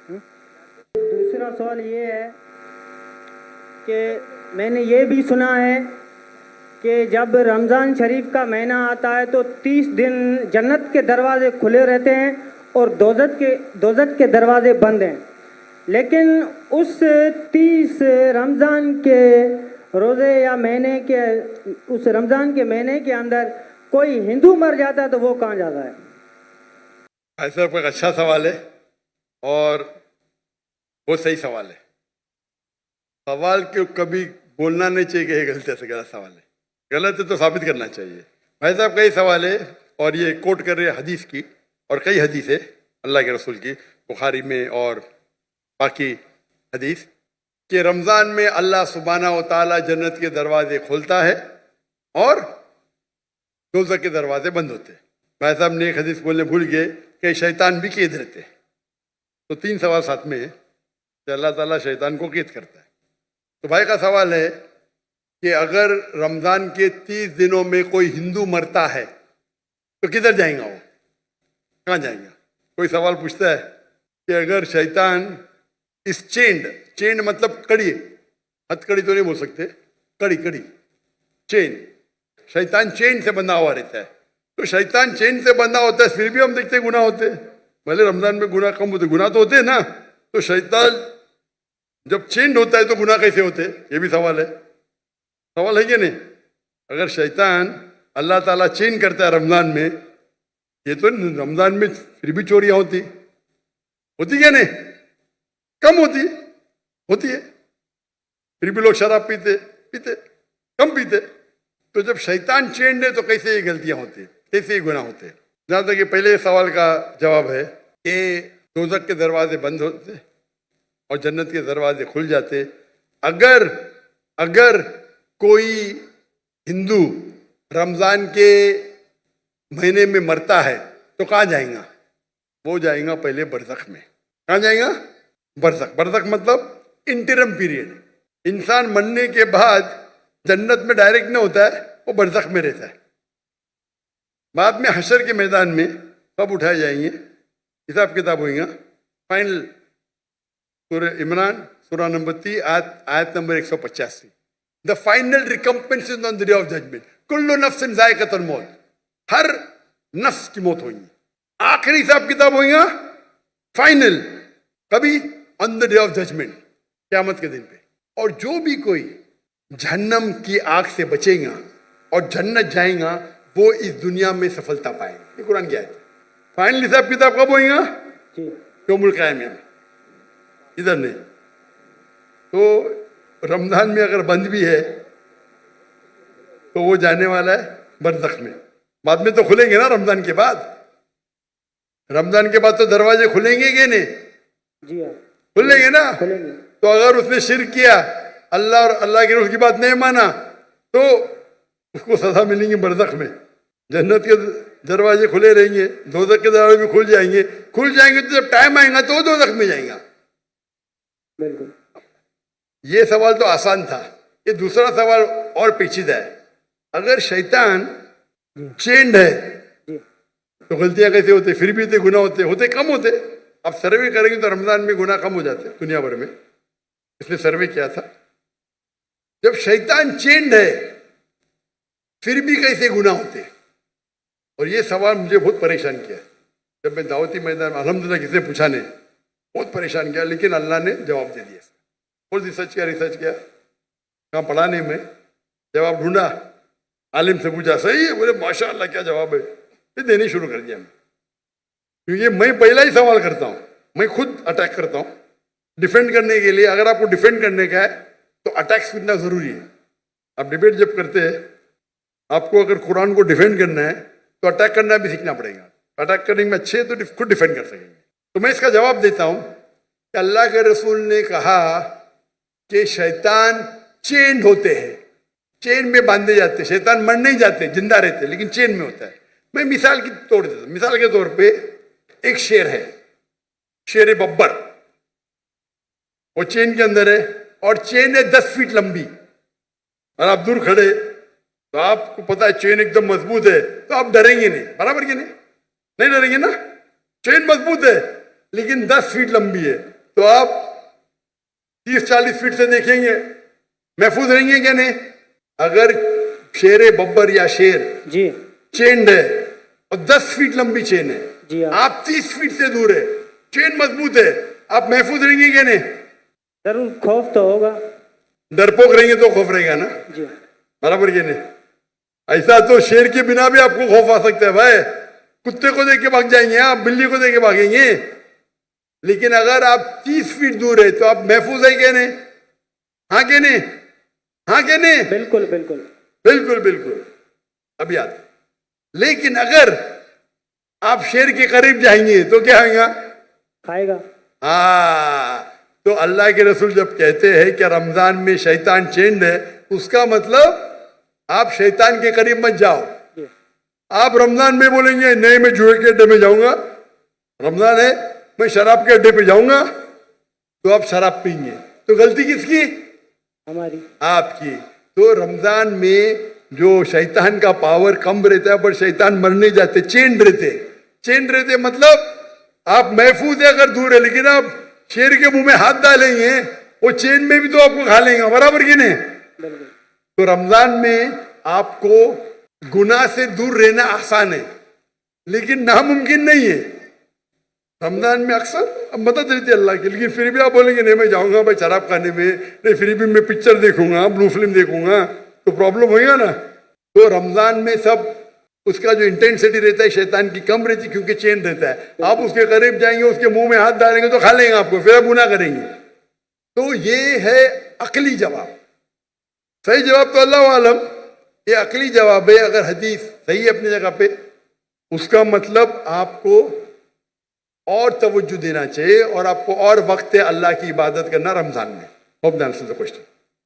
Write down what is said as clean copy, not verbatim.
دوسرا سوال یہ ہے کہ میں نے یہ بھی سنا ہے کہ جب رمضان شریف کا مہینہ آتا ہے تو 30 دن جنت کے دروازے کھلے رہتے ہیں اور دوزخ کے دروازے بند ہیں، لیکن اس 30 رمضان کے روزے یا مہینے کے اس رمضان کے مہینے کے اندر کوئی ہندو مر جاتا ہے تو وہ کہاں جاتا ہے؟ ایسا ایک اچھا سوال ہے اور وہ صحیح سوال ہے. سوال کو کبھی بولنا نہیں چاہیے کہ یہ غلط ہے، غلط سوال ہے. غلط ہے تو ثابت کرنا چاہیے. بھائی صاحب کا یہ سوال ہے اور یہ کوٹ کر رہے ہیں حدیث کی، اور کئی حدیث ہے اللہ کے رسول کی، بخاری میں اور باقی حدیث، کہ رمضان میں اللہ سبحانہ و تعالیٰ جنت کے دروازے کھولتا ہے اور دوزخ کے دروازے بند ہوتے ہیں. بھائی صاحب نے ایک حدیث بولنے بھول گئے کہ شیطان بھی قید رہتے ہیں. تو 3 سوال ساتھ میں ہے کہ اللہ تعالیٰ شیطان کو قید کرتا ہے. تو بھائی کا سوال ہے کہ اگر رمضان کے 30 دنوں میں کوئی ہندو مرتا ہے تو کدھر جائیں گا؟ وہ کہاں جائیں گا؟ کوئی سوال پوچھتا ہے کہ اگر شیطان اس چینڈ مطلب کڑی، ہتھ کڑی تو نہیں بول سکتے، کڑی چین، شیطان چین سے بندھا ہوا رہتا ہے. تو شیطان چین سے بندھا ہوتا ہے، پھر بھی ہم دیکھتے گناہ ہوتے ہیں. بھلے رمضان میں گناہ کم ہوتے، گناہ تو ہوتے ہیں نا. تو شیطان جب چینڈ ہوتا ہے تو گناہ کیسے ہوتے؟ یہ بھی سوال ہے. سوال ہے کہ نہیں؟ اگر شیطان اللہ تعالیٰ چین کرتا ہے رمضان میں، یہ تو رمضان میں پھر بھی چوریاں ہوتی کیا نہیں؟ کم ہوتی ہے. پھر بھی لوگ شراب پیتے کم پیتے. تو جب شیطان چینڈ ہے تو کیسے یہ غلطیاں ہوتی ہیں، کیسے یہ گناہ ہوتے ہیں؟ جہاں تک کہ پہلے سوال کا جواب ہے کہ دوزخ کے دروازے بند ہوتے اور جنت کے دروازے کھل جاتے. اگر کوئی ہندو رمضان کے مہینے میں مرتا ہے تو کہاں جائیں گا؟ وہ جائیں گا پہلے برزخ میں. کہاں جائیں گا؟ برزخ مطلب انٹرم پیریڈ. انسان مرنے کے بعد جنت میں ڈائریکٹ نہیں ہوتا ہے، وہ برزخ میں رہتا ہے. بعد میں حشر کے میدان میں کب اٹھائے جائیں گے، حساب کتاب ہوئیں گا. فائنل سورہ عمران سورہ نمبر 3 آیت number 185. The final recompense is on the day of judgment. کل نفس ذائقۃ الموت، ہر نفس کی موت ہوئی. آخری حساب کتاب ہوئیں گا فائنل کبھی؟ آن دا ڈے آف ججمنٹ، قیامت کے دن پہ. اور جو بھی کوئی جہنم کی آگ سے بچے گا اور جنت جائیں گا وہ اس دنیا میں سفلتا پائیں گا. یہ قرآن کی آیت ہے. فائنل حساب کتاب کب ہوئیں گا؟ یوم القیامہ میں، ادھر نہیں. تو رمضان میں اگر بند بھی ہے تو وہ جانے والا ہے برزخ میں. بعد میں تو کھلیں گے نا رمضان کے بعد. رمضان کے بعد تو دروازے کھلیں گے کہ نہیں؟ جی ہاں کھلیں گے نا. کھلیں گے. تو اگر اس نے شرک کیا، اللہ اور اللہ کے رسول کی بات نہیں مانا، تو اس کو سزا ملیں گی برزخ میں. جنت کے دروازے کھلے رہیں گے، دوزخ کے دروازے بھی کھل جائیں گے تو جب ٹائم آئے گا تو وہ دوزخ میں جائیں گا. بالکل. یہ سوال تو آسان تھا. یہ دوسرا سوال اور پیچیدہ ہے. اگر شیطان چینڈ ہے تو غلطیاں کیسے ہوتے؟ پھر بھی گناہ ہوتے کم ہوتے. اب سروے کریں گے تو رمضان میں گناہ کم ہو جاتے دنیا بھر میں. اس نے سروے کیا تھا. جب شیطان چینڈ ہے پھر بھی کیسے گناہ ہوتے؟ اور یہ سوال مجھے بہت پریشان کیا. جب میں دعوتی میدان میں الحمدللہ کسی نے پوچھا نہیں، بہت پریشان کیا، لیکن اللہ نے جواب دے دیا. بہت ریسرچ کیا کہاں پڑھا نہیں میں، جواب ڈھونڈا، عالم سے پوچھا، صحیح ہے، بولے ماشاء اللہ کیا جواب ہے. پھر دینے شروع کر دیا میں. کیونکہ میں پہلا ہی سوال کرتا ہوں، میں خود اٹیک کرتا ہوں ڈیفینڈ کرنے کے لیے. اگر آپ کو ڈیفینڈ کرنے کا ہے تو اٹیک سیکھنا ضروری ہے. آپ ڈیبیٹ جب کرتے ہیں، آپ کو اگر قرآن کو ڈیفینڈ کرنا ہے تو اٹیک کرنا بھی سیکھنا پڑے گا. اٹیک کرنے میں اچھے تو خود ڈیفینڈ کر سکیں گے. تو میں اس کا جواب دیتا ہوں کہ اللہ کے رسول نے کہا کہ شیطان چینڈ ہوتے ہیں، چین میں باندھے جاتے. شیطان مر نہیں جاتے، زندہ رہتے، لیکن چین میں ہوتا ہے. میں مثال کی توڑ دیتا ہوں. مثال کے طور پہ ایک شیر ہے، شیر ببر، وہ چین کے اندر ہے اور چین ہے 10 فیٹ لمبی، اور آپ دور کھڑے تو آپ کو پتا ہے چین ایک دم مضبوط ہے تو آپ ڈریں گے نہیں. برابر کہ نہیں ڈریں گے نا. چین مضبوط ہے لیکن 10 فیٹ لمبی ہے. تو آپ 30-40 فٹ سے دیکھیں گے محفوظ رہیں گے کہ نہیں؟ اگر شیر ببر یا شیر جی چینڈ ہے اور 10 فٹ لمبی چین ہے، جی ہاں آپ 30 فٹ سے دور ہے، چین مضبوط ہے، آپ محفوظ رہیں گے کہ نہیں؟ ضرور خوف تو ہوگا. ڈرپوک رہیں گے تو خوف رہے گا نا، جی برابر کہ نہیں؟ ایسا تو شیر کے بنا بھی آپ کو خوف آ سکتا ہے بھائی، کتے کو دیکھ کے بھاگ جائیں گے، آپ بلی کو دیکھ کے بھاگیں گے. لیکن اگر آپ 30 فٹ دور ہے تو آپ محفوظ ہیں کہ نہیں؟ ہاں کہ نہیں؟ ہاں کہ نہیں؟ بالکل بالکل. بالکل بالکل. اب یاد. لیکن اگر آپ شیر کے قریب جائیں گے تو کیا ہوگا؟ کھائے گا. ہاں، تو اللہ کے رسول جب کہتے ہیں کہ رمضان میں شیطان چینڈ ہے، اس کا مطلب آپ شیطان کے قریب مت جاؤ. جی آپ رمضان میں بولیں گے نہیں میں جوئے کے اڈے میں جاؤں گا، رمضان ہے میں شراب کے اڈے پہ جاؤں گا، تو آپ شراب پئیں گے. تو غلطی کس کی؟ ہماری. آپ کی. تو رمضان میں جو شیطان کا پاور کم رہتا ہے، پر شیطان مرنے جاتے، چینڈ رہتے مطلب آپ محفوظ ہے اگر دور ہے. لیکن آپ شیر کے منہ میں ہاتھ ڈالیں گے وہ چین میں بھی تو آپ کو کھا لیں گا، برابر کی نہیں؟ بالکل. تو رمضان میں آپ کو گناہ سے دور رہنا آسان ہے لیکن ناممکن نہیں ہے. رمضان میں اکثر مدد رہتی ہے اللہ کی، لیکن پھر بھی آپ بولیں گے نہیں میں جاؤں گا بھائی شراب کھانے میں، نہیں پھر بھی میں پکچر دیکھوں گا، بلو فلم دیکھوں گا، تو پرابلم ہوئے گا نا. تو رمضان میں سب اس کا جو انٹینسٹی رہتا ہے شیطان کی کم رہتی کیونکہ چین رہتا ہے. آپ اس کے قریب جائیں گے، اس کے منہ میں ہاتھ ڈالیں گے تو کھا لیں گے آپ کو، پھر آپ گناہ کریں گے. تو یہ ہے عقلی جواب. صحیح جواب تو اللہ عالم، یہ عقلی جواب ہے. اگر حدیث صحیح ہے اپنی جگہ پہ، اس کا مطلب آپ کو اور توجہ دینا چاہیے اور آپ کو اور وقت اللہ کی عبادت کرنا رمضان میں. Hope the answer the question.